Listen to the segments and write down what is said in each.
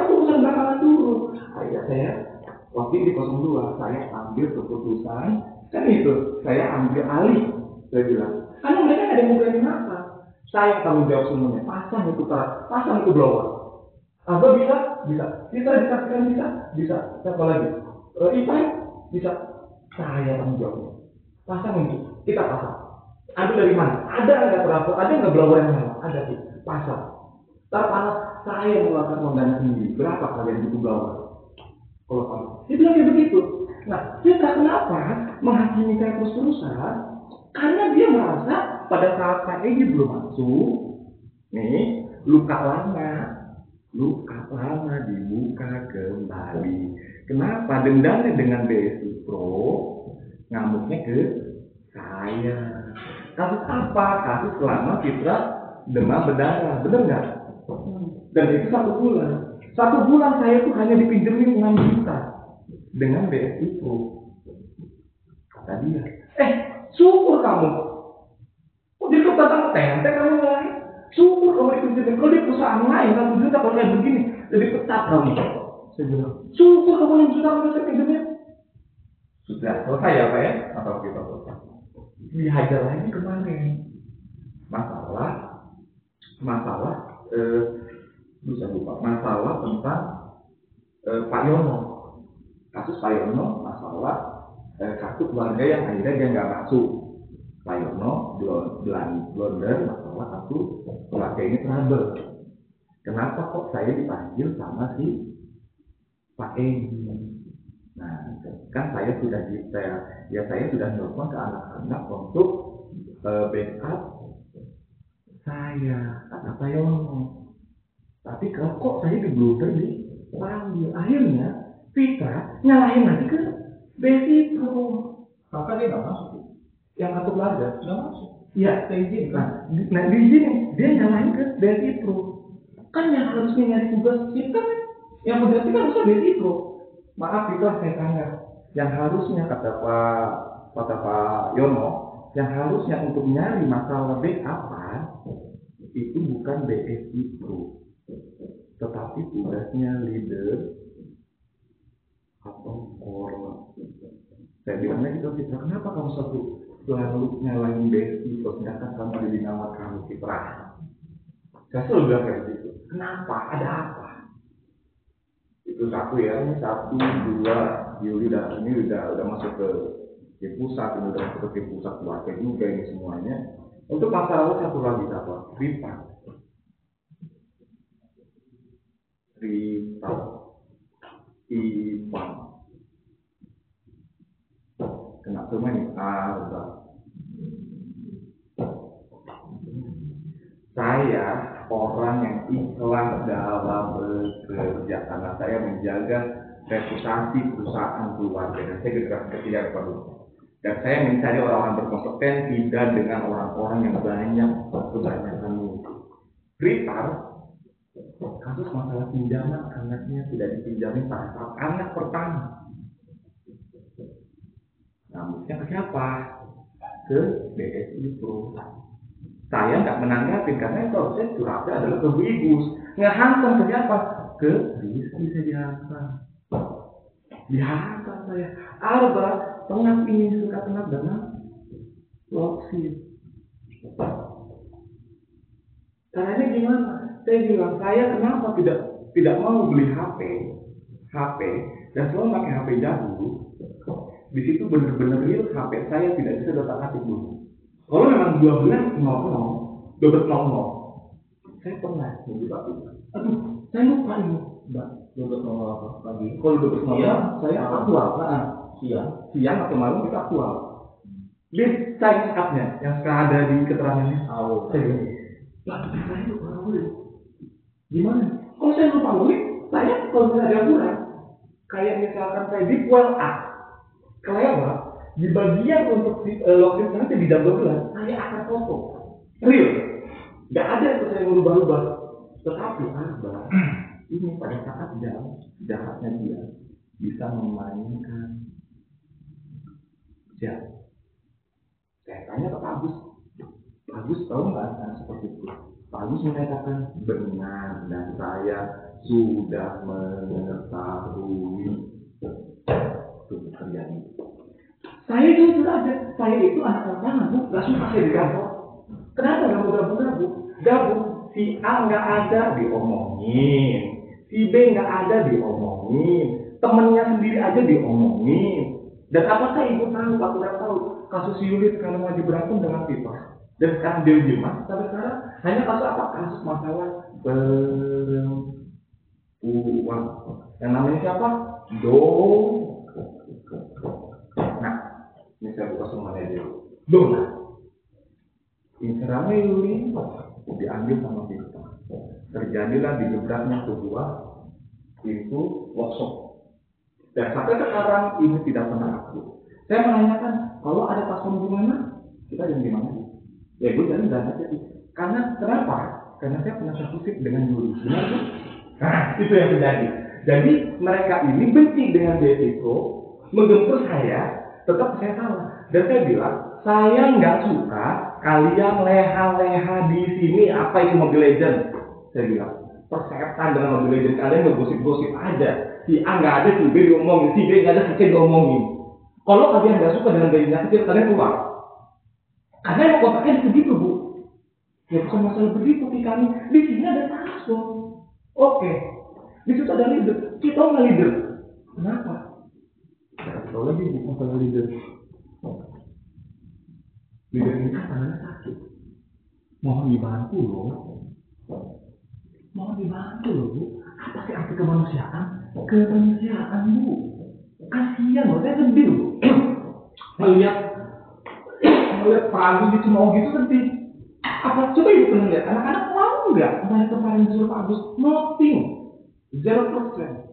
keputusan bakalan turun. Akhirnya saya waktu di 02 saya ambil keputusan, kan itu saya ambil alih. Saya bilang, karena mereka ada yang mau berani apa? Saya tanggung jawab semuanya. Pasang itu blower. Apa bisa? Kita dikasihkan bisa. Siapa lagi? Ipai bisa. Saya tanggung jawabnya. Pasang itu, kita pasang. Ambil dari mana? Ada nggak blower yang mana? Ada sih. Pasang. Panas saya mengeluarkan uang dana sendiri. Berapa kalian butuh blower? Kalau kamu, dia bilang kayak begitu. Nah, kita kenapa menghakimi saya terus-terusan? Karena dia merasa pada saat Pak Egy belum masuk, nih luka lama dibuka kembali. Kenapa? Dendamnya dengan BSI Pro, ngamuknya ke saya. Kasus apa? Kasus selama Citra demam berdarah, bener nggak? Dan itu 1 bulan. 1 bulan saya tuh hanya dipinjemin 6 juta dengan BSI Pro. Kata dia, syukur kamu. Kok dia datang ke TNT kamu lain? Syukur kamu dipinjemin. Kalau di perusahaan lain 1 juta kalau kayak begini, jadi pecat kamu. Saya bilang, syukur kamu 6 juta kamu saya pinjemin. Sudah selesai ya Pak ya? Atau kita selesai? Dihajar lagi kemarin. Masalah tentang Pak Yono. Kasus Pak Yono, masalah kartu keluarga yang akhirnya dia nggak masuk. Pak Yono blunder masalah kartu keluarga ini trouble. Kenapa kok saya dipanggil sama si Pak Egy? Nah, kan saya sudah nelfon ke anak-anak untuk backup saya, kata Pak Yono. Tapi kok saya diblunder dipanggil. Akhirnya Fitra nyalahin lagi ke BSI Pro. Maka dia nggak masuk. Yang kartu keluarga nggak masuk. Iya, saya izin. Nah di sini dia nyalahin ke BSI Pro. Kan yang harusnya nyari tugas kita kan, yang berarti kan harusnya BSI Pro. Maaf Fitra, saya tanya. Yang harusnya kata Pak Yono, yang harusnya untuk nyari masalah backup itu bukan BSI Pro, tetapi tugasnya leader atau core. Saya bilangnya gitu, Fitra, kenapa kamu selalu nyalain BSI Pro, sedangkan kamu ada di nama kamu Fitra? Saya selalu bilang kayak gitu. Kenapa? Ada apa? Itu satu ya, ini 1, 2 Juli dan ini udah masuk ke tim pusat, ini udah masuk ke tim pusat keluarga juga ini semuanya. Untuk masalah satu lagi apa? Rita. Ipan. Kena semua nih. Saya orang yang ikhlas dalam bekerja karena saya menjaga reputasi perusahaan keluarga. Dan saya generasi ketiga dulu. Dan saya mencari orang-orang berkompetensi dan dengan orang-orang yang banyak kebanyakan mutu. Rita, kasus masalah pinjaman anaknya tidak dipinjamin pada saat anak pertama. Namunnya ke siapa? Ke BSI Pro. Saya nggak menanggapi karena itu harusnya curhatnya adalah ke ibu. Ngehantam ke siapa? Ke Rizky saya dihantam saya. Arba tengah ini suka tengah dengan loksin. Caranya gimana? Saya bilang, saya kenapa tidak mau beli HP dan selalu pakai HP jadul. Di situ benar-benar real HP saya tidak bisa otak-atik dulu. Kalau memang 12.00, saya pernah mencoba itu. Aduh, saya lupa ini, Mbak. 12.00 apa pagi? Kalau 12.00 saya aktual, siang atau malam itu aktual. Lihat saya up-nya yang sekarang ada di keterangannya. Saya bilang, saya lupa boleh. Gimana? Kalau saya lupa boleh, saya kalau misalnya ada kurang, kayak misalkan saya di well up, kelewat, di bagian untuk login nanti di jam 12, saya akan foto. Real. Nggak ada yang saya merubah-rubah. Tetapi ini pada saat jahatnya dia bisa memainkan jam. Saya tanya ke Pak Agus tahu nggak seperti itu? Pak Agus menyatakan benar dan saya sudah mengetahui itu terjadi. Saya jujur aja, saya itu anak tantangan, Bu, gak suka saya di kantor. Kenapa gak mau gabung? Gabung, si A gak ada diomongin, si B gak ada diomongin, temennya sendiri aja diomongin. Dan apakah ibu tahu, aku udah tahu, kasus Yuli sekarang lagi berantem dengan Pipa. Dan sekarang dia dimas, tapi sekarang hanya kasus apa? Kasus masalah uang. Yang namanya siapa? Nah, ini saya buka semuanya dulu. Dona. Instagramnya Yuli diambil sama Pipa. Terjadilah digebraknya sebuah pintu workshop. Dan sampai sekarang ini tidak pernah aku. Saya menanyakan, kalau ada paslon gimana? Kita jadi gimana? Ya gue jadi nggak aja sih. Karena kenapa? Karena saya pernah terkutip dengan Yuli. Benar kan? Nah, itu yang terjadi. Jadi mereka ini benci dengan Beatrice, menggempur saya, tetap saya salah. Dan saya bilang, saya nggak suka kalian leha-leha di sini. Apa itu Mobile Legends? Saya bilang, persetan dengan Mobile Legends, kalian ngegosip-gosip aja. Si A nggak ada, si B diomongin, si B nggak ada, si C diomongin. Kalau kalian nggak suka dengan gajinya kecil, kalian keluar. Karena yang kontraknya begitu, Bu. Ya bukan masalah begitu kami. Di sini ada paslon. Oke. Di situ ada leader. Kita nggak leader. Kenapa? Kalau lagi bukan masalah leader. Leader ini kan tangannya sakit. Mohon dibantu loh. Mohon dibantu loh, Bu. Apa sih arti kemanusiaan? Kemanusiaan, Bu. Kasihan loh, saya sedih loh. Melihat Pak Agus dicemooh gitu sedih. Apa coba ibu pernah lihat anak-anak mau nggak kemarin disuruh Pak Agus? Nothing, 0%.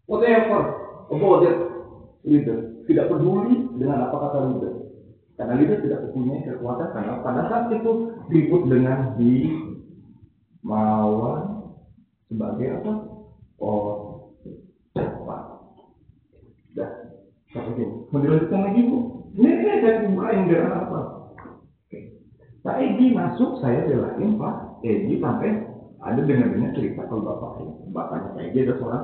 Whatever about that leader, tidak peduli dengan apa kata leader, karena leader tidak mempunyai kekuatan. Karena pada saat itu disebut dengan Himawan sebagai apa? Dah, sampai sini. Mau dilanjutkan lagi, Bu? Ini saya buka yang dengan apa? Pak Egi masuk, saya belain Pak Egi sampai ada dengar-dengar cerita kalau bapaknya Pak Egi ada seorang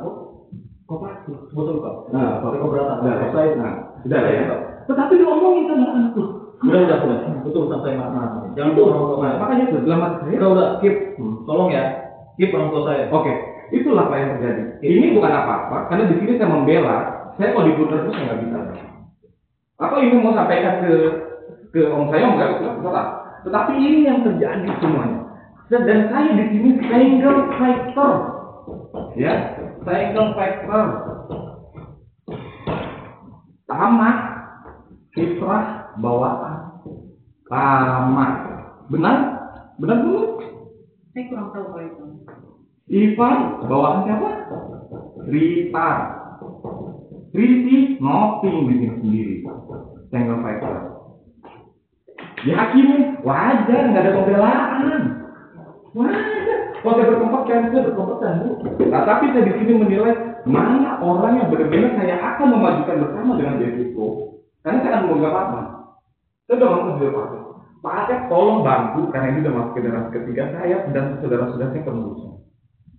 kopassus. Betul Pak. Nah, Pak keberatan. Sudah lah ya. Tetapi diomongin sama anak tuh. Udah. Betul sampai mana? Jangan orang tua saya. Makanya itu dalam hati saya. Udah, keep. Tolong ya, keep orang tua saya. Oke, itulah Pak yang terjadi. Ini bukan apa-apa, karena di sini saya membela. Saya kalau dituntut terus saya nggak bisa. Apa ini mau sampaikan ke om saya enggak? Tetapi ini yang terjadi semuanya. Dan saya di sini single factor, ya, single factor. Tamat, kiprah, bawaan, tamat. Benar? Dulu? Saya kurang tahu kalau itu. Ivan, bawaan siapa? Rita. Riti, nothing bikin sendiri. Single factor. Dihakimi, wajar, nggak ada pembelaan. Wajar. Kalau saya berkompeten, saya berkompeten, Bu. Nah, tapi saya di sini menilai mana orang yang benar-benar saya akan memajukan bersama dengan Beatrice. Karena saya akan menganggap apa? Saya udah ngomong ke Pak Acep, tolong bantu, karena ini udah masuk generasi ketiga saya dan saudara-saudara saya kemudian.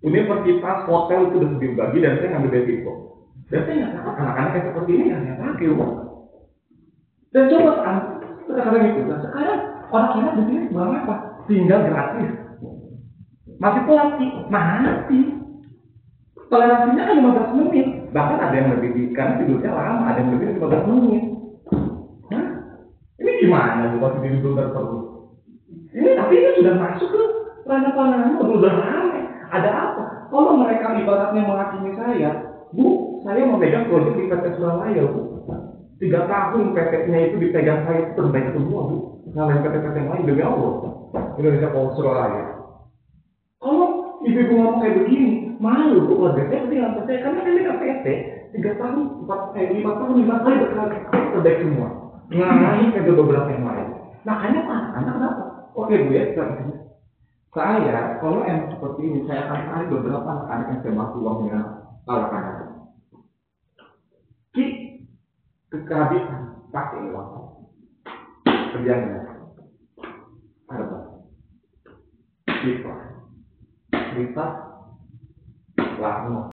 Universitas, hotel itu udah dibagi dan saya ngambil Beatrice. Dan saya nggak tahu anak-anak yang seperti ini yang pakai, Bu. Dan coba sekarang itu, sekarang orang-orang di sini sebenarnya apa? Tinggal gratis. Masih pelatih, mati. Toleransinya kan 15 menit. Bahkan ada yang lebih, karena tidurnya lama, ada yang lebih 15 menit. Hah? Ini gimana bu, pasti tidur terus? Ini tapi ini sudah masuk ke ranah-ranah, udah ramai. Ada apa? Kalau mereka ibaratnya menghakimi saya, Bu, saya memegang proyek di PT Suralaya, Bu. 3 tahun PT-nya itu dipegang saya, itu terbaik semua, Bu. Ngalahin PT-PT yang lain, demi Allah. Indonesia Power Suralaya. Kalau ibu-ibu ngomong kayak begini, malu, Bu. Keluarga saya dengan PT, karena saya dengan PT, 3 tahun, 5 tahun, 5 kali berkali terbaik semua. Ngalahin kayak beberapa yang lain. Makanya anak-anak kenapa? Oke, Bu ya, saya, kalau yang seperti ini, saya akan cari beberapa anak-anak yang saya masuk uang dengan anak-anak. Kehabisan pakai uang kerjanya ada apa? Rita Warno.